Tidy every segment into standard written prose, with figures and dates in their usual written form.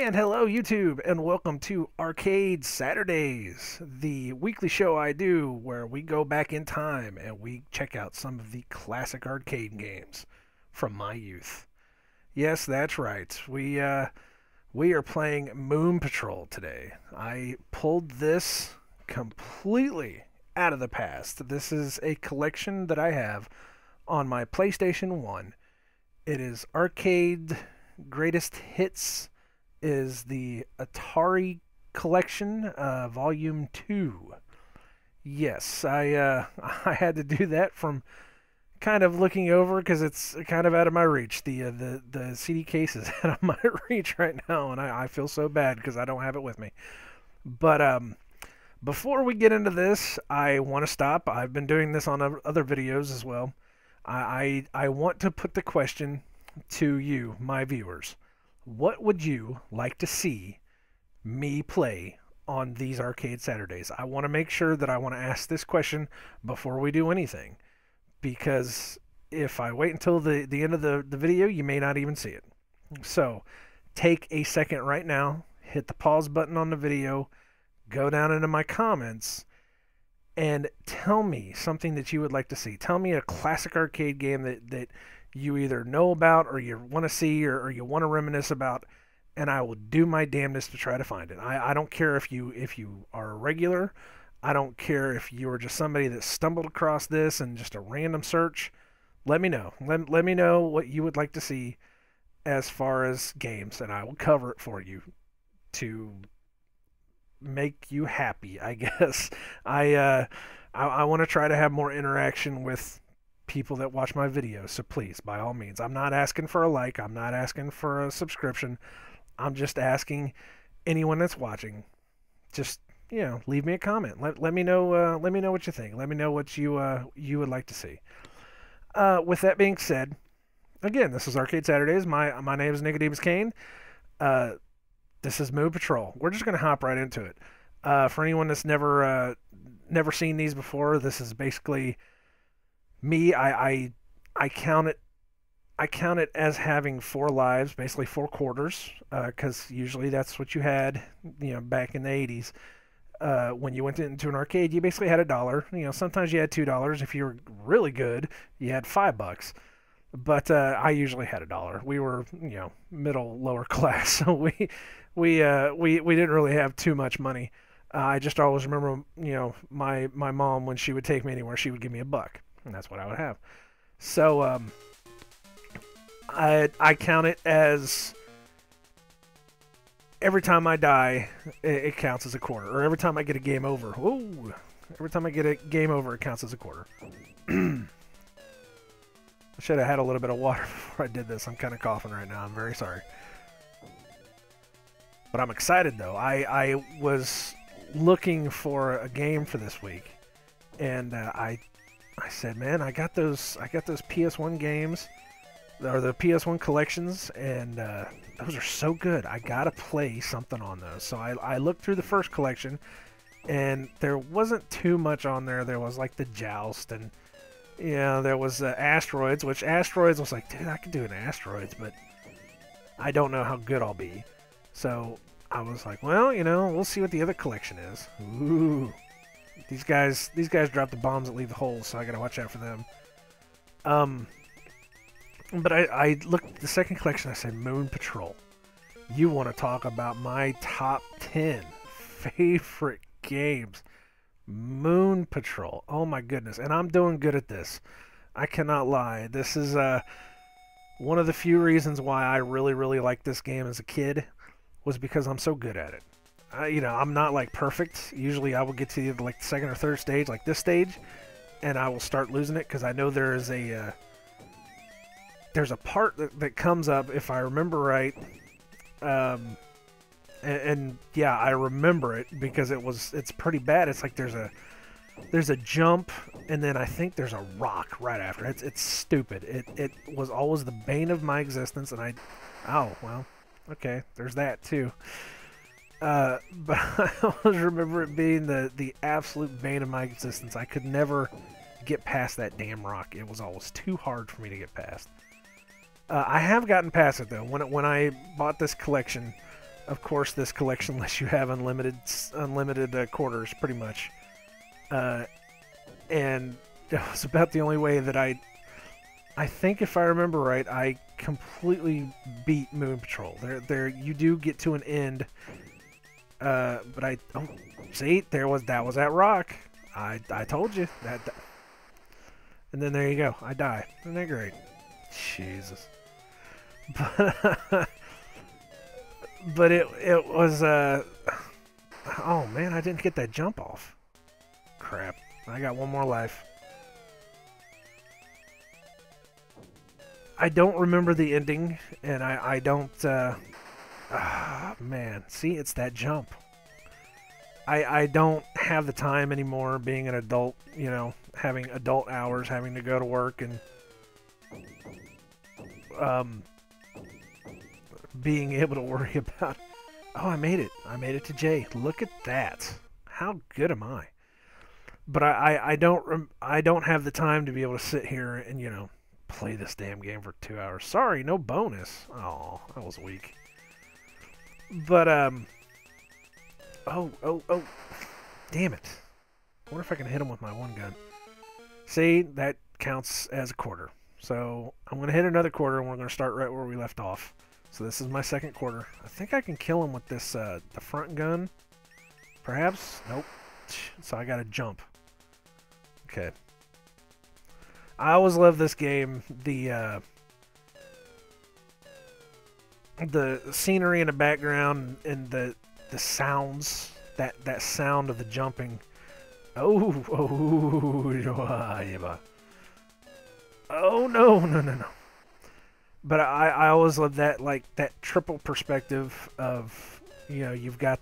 And hello, YouTube, and welcome to Arcade Saturdays, the weekly show I do where we go back in time and we check out some of the classic arcade games from my youth. Yes, that's right. We are playing Moon Patrol today. I pulled this completely out of the past. This is a collection that I have on my PlayStation 1. It is Arcade Greatest Hits is the Atari Collection, Volume 2. Yes, I had to do that from kind of looking over because it's kind of out of my reach. The CD case is out of my reach right now, and I feel so bad because I don't have it with me. But before we get into this, I want to stop. I've been doing this on other videos as well. I want to put the question to you, my viewers. What would you like to see me play on these Arcade Saturdays? I want to make sure that I want to ask this question before we do anything, because if I wait until the end of the video, you may not even see it. So take a second right now, hit the pause button on the video, go down into my comments, and tell me something that you would like to see. Tell me a classic arcade game that you either know about or you want to see or you want to reminisce about, and I will do my damnedest to try to find it. I don't care if you are a regular. I don't care if you are just somebody that stumbled across this and just a random search. Let me know. Let me know what you would like to see as far as games, and I will cover it for you to make you happy, I guess. I want to try to have more interaction with people that watch my videos, so please, by all means, I'm not asking for a like, I'm not asking for a subscription, I'm just asking anyone that's watching, just, leave me a comment. Let me know what you think. Let me know what you would like to see. With that being said, again, this is Arcade Saturdays. My name is nicodemoscain. This is Moon Patrol. We're just gonna hop right into it. For anyone that's never seen these before, this is basically me. I count it as having 4 lives, basically 4 quarters, because usually that's what you had, back in the 80s. When you went into an arcade, you basically had $1. Sometimes you had $2. If you were really good, you had $5. But I usually had $1. We were, middle lower class, so we didn't really have too much money. I just always remember, my mom, when she would take me anywhere, she would give me $1. And that's what I would have. So I count it as every time I die, it counts as a quarter. Or every time I get a game over. Whoa! Every time I get a game over, it counts as a quarter. I should have had a little bit of water before I did this. I'm kind of coughing right now. I'm very sorry. But I'm excited, though. I was looking for a game for this week. And I said, man, I got those PS1 games, or the PS1 collections, and those are so good. I gotta play something on those. So I looked through the first collection, and there wasn't too much on there. There was like the Joust, and there was Asteroids, which Asteroids was like, dude, I could do an Asteroids, but I don't know how good I'll be. So I was like, well, we'll see what the other collection is. Ooh. These guys drop the bombs that leave the holes, so I gotta watch out for them. But I looked at the second collection, I said, Moon Patrol. You want to talk about my top 10 favorite games. Moon Patrol. Oh my goodness. And I'm doing good at this. I cannot lie. This is one of the few reasons why I really, really liked this game as a kid, was because I'm so good at it. I'm not like perfect. Usually I will get to either like the second or third stage, like this stage, and I will start losing it because I know there's a part that comes up, if I remember right. And yeah, I remember it because it's pretty bad. It's like there's a jump, and then I think there's a rock right after. It's stupid. It was always the bane of my existence, and oh well, okay, there's that too. But I always remember it being the absolute bane of my existence. I could never get past that damn rock. It was always too hard for me to get past. I have gotten past it though. When I bought this collection, Of course, this collection lets you have unlimited quarters, pretty much. And that was about the only way that I think, if I remember right, I completely beat Moon Patrol. You do get to an end, but see, that was that rock. I told you that, and then there you go. I die. Isn't that great? Jesus. But it was oh man, I didn't get that jump off. Crap. I got one more life. I don't remember the ending, and I don't man, see, it's that jump. I don't have the time anymore being an adult, you know, having adult hours, having to go to work and being able to worry about, oh, I made it. I made it to J. Look at that. How good am I? But I don't have the time to be able to sit here and, you know, play this damn game for 2 hours. Sorry, no bonus. Oh, that was weak. But oh, damn it. I wonder if I can hit him with my one gun. See, that counts as a quarter. So I'm going to hit another quarter, and we're going to start right where we left off. So this is my second quarter. I think I can kill him with this, the front gun. Perhaps? Nope. So I got to jump. Okay. I always love this game. The scenery in the background and the sounds, that sound of the jumping. Oh, no. But I always love that, like, that triple perspective of, you know, you've got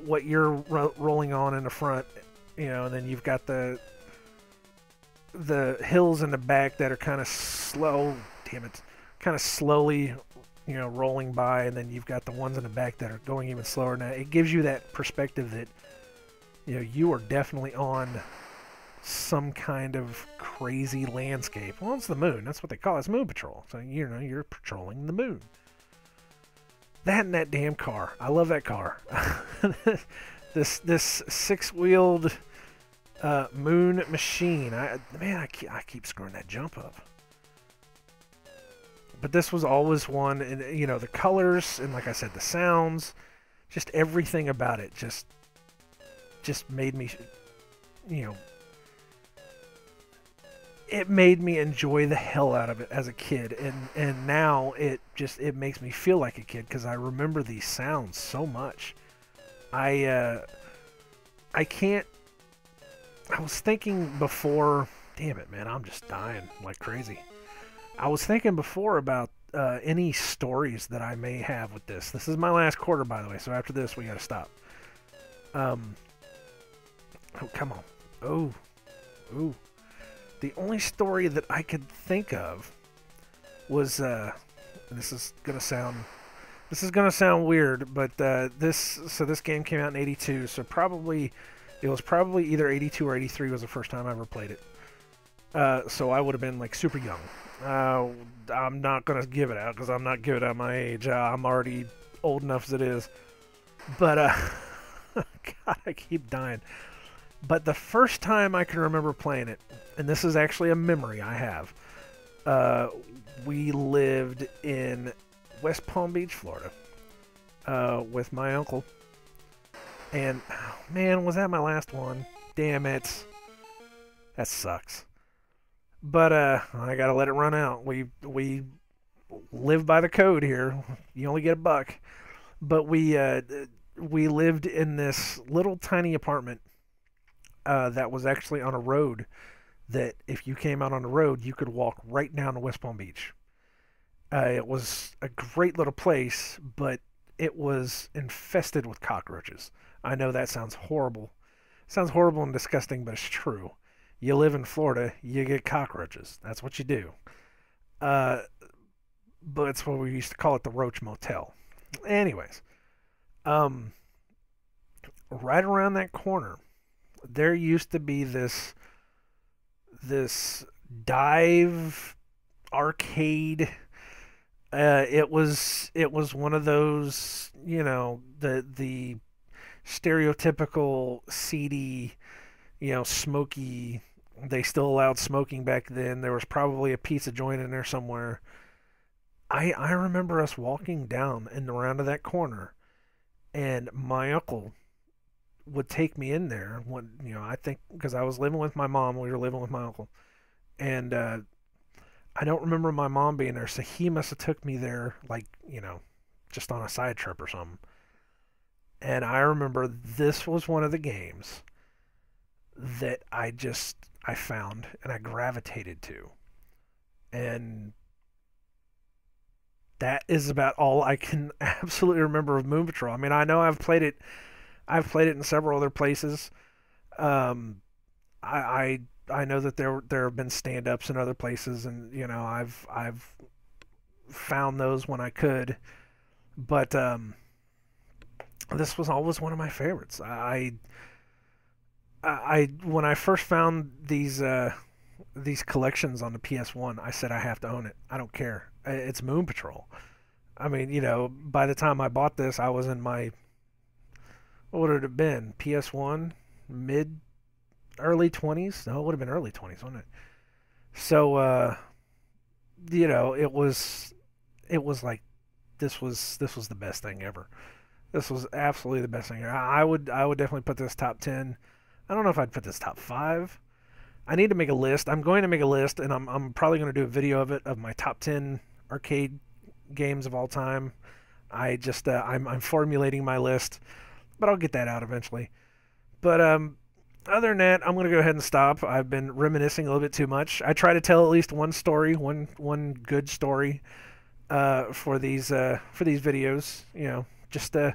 what you're rolling on in the front, you know, and then you've got the hills in the back that are kind of slow, damn it, kind of slowly, you know, rolling by, and then you've got the ones in the back that are going even slower. Now, it gives you that perspective that, you know, you are definitely on some kind of crazy landscape. Well, it's the moon. That's what they call it. It's Moon Patrol. So, you know, you're patrolling the moon. That and that damn car. I love that car. this six-wheeled moon machine. I keep screwing that jump up. But this was always one, and, you know, the colors, and like I said, the sounds, just everything about it just made me, you know, it made me enjoy the hell out of it as a kid, and now it makes me feel like a kid because I remember these sounds so much. I was thinking before, damn it, man, I'm just dying like crazy. I was thinking before about any stories that I may have with this. This is my last quarter, by the way, so after this we gotta stop. Oh, come on. Oh, ooh. The only story that I could think of was this is gonna sound weird, but this game came out in '82, so it was probably either '82 or '83 was the first time I ever played it. So I would have been like super young. I'm not gonna give it out because I'm not giving out my age. I'm already old enough as it is. But God, I keep dying. But the first time I can remember playing it, and this is actually a memory I have, we lived in West Palm Beach, Florida, with my uncle. And, oh, man, was that my last one? Damn it. That sucks. But I gotta let it run out. We live by the code here. You only get a buck. But we lived in this little tiny apartment that was actually on a road that if you came out on the road, you could walk right down to West Palm Beach. It was a great little place, but it was infested with cockroaches. I know that sounds horrible. It sounds horrible and disgusting, but it's true. You live in Florida, you get cockroaches. That's what you do. But it's what we used to call it, the Roach Motel. Anyways, right around that corner, there used to be this dive arcade It was one of those, the stereotypical seedy, smoky. They still allowed smoking back then. There was probably a pizza joint in there somewhere. I remember us walking down and around to that corner, and my uncle would take me in there when, I think because I was living with my mom, we were living with my uncle, and I don't remember my mom being there, so he must have took me there like, just on a side trip or something. And I remember this was one of the games that I found and I gravitated to. And that is about all I can absolutely remember of Moon Patrol. I mean, I know I've played it in several other places. Um, I know that there have been stand-ups in other places, and I've found those when I could. But this was always one of my favorites. I when I first found these collections on the PS1, I said I have to own it. I don't care. It's Moon Patrol. I mean, by the time I bought this, I was in my, what would it have been? PS1, mid early 20s? No, it would have been early 20s, wouldn't it? So it was like this was the best thing ever. This was absolutely the best thing ever. I would definitely put this top 10. I don't know if I'd put this top 5. I need to make a list. I'm going to make a list, and I'm probably going to do a video of it, of my top 10 arcade games of all time. I'm formulating my list, but I'll get that out eventually. But other than that, I'm going to go ahead and stop. I've been reminiscing a little bit too much. I try to tell at least one story, one good story, for these videos. Just to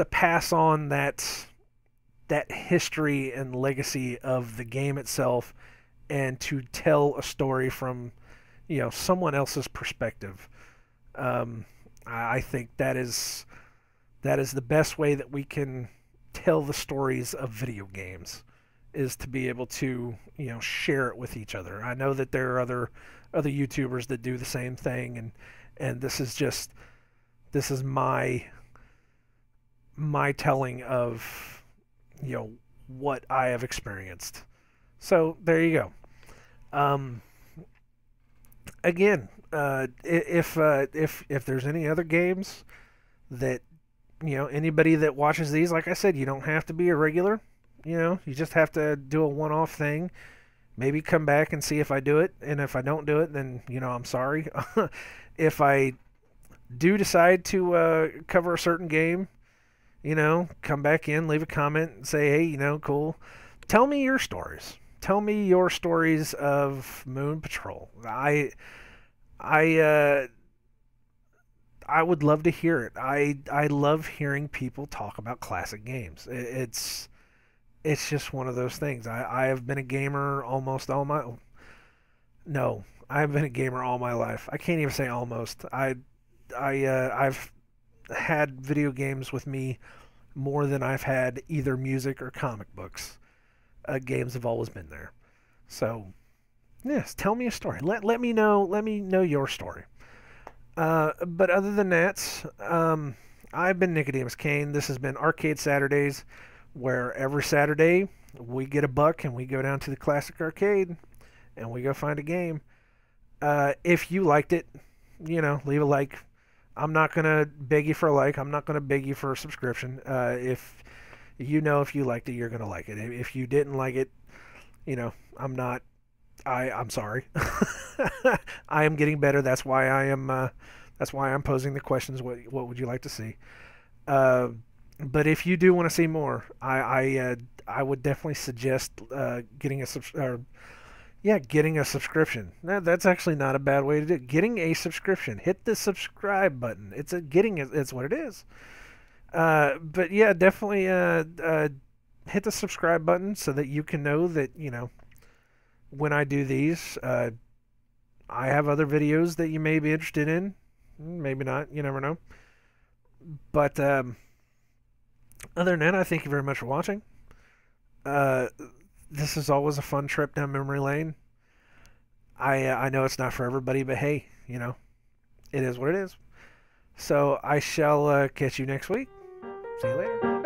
pass on that history and legacy of the game itself, and to tell a story from someone else's perspective. I think that is the best way that we can tell the stories of video games, is to be able to share it with each other. I know that there are other YouTubers that do the same thing, and this is my telling of what I have experienced. So there you go. Um, Again, if there's any other games that anybody that watches these, like I said, you don't have to be a regular. You just have to do a one-off thing. Maybe come back and see if I do it, and if I don't do it, then I'm sorry. If I do decide to cover a certain game, come back in, leave a comment, and say, hey, cool. Tell me your stories. Tell me your stories of Moon Patrol. I I would love to hear it. I love hearing people talk about classic games. It's just one of those things. I have been a gamer almost all my no, I've been a gamer all my life. I can't even say almost. I've had video games with me more than I've had either music or comic books. Games have always been there. So, yes, tell me a story. Let me know your story. But other than that, I've been nicodemoscain. This has been Arcade Saturdays, where every Saturday we get a buck and we go down to the classic arcade and we go find a game. If you liked it, leave a like. I'm not gonna beg you for a like. I'm not gonna beg you for a subscription. If you liked it, you're gonna like it. If you didn't like it, I'm not. I'm sorry. I am getting better. That's why I am. That's why I'm posing the questions. What would you like to see? But if you do want to see more, I would definitely suggest getting a subscription. That's actually not a bad way to do it. Getting a subscription. Hit the subscribe button. It's what it is. But yeah, definitely hit the subscribe button so that you can know that when I do these, I have other videos that you may be interested in. Maybe not. You never know. But other than that, I thank you very much for watching. Uh, this is always a fun trip down memory lane. I know it's not for everybody, but hey, It is what it is. So I shall catch you next week. See you later.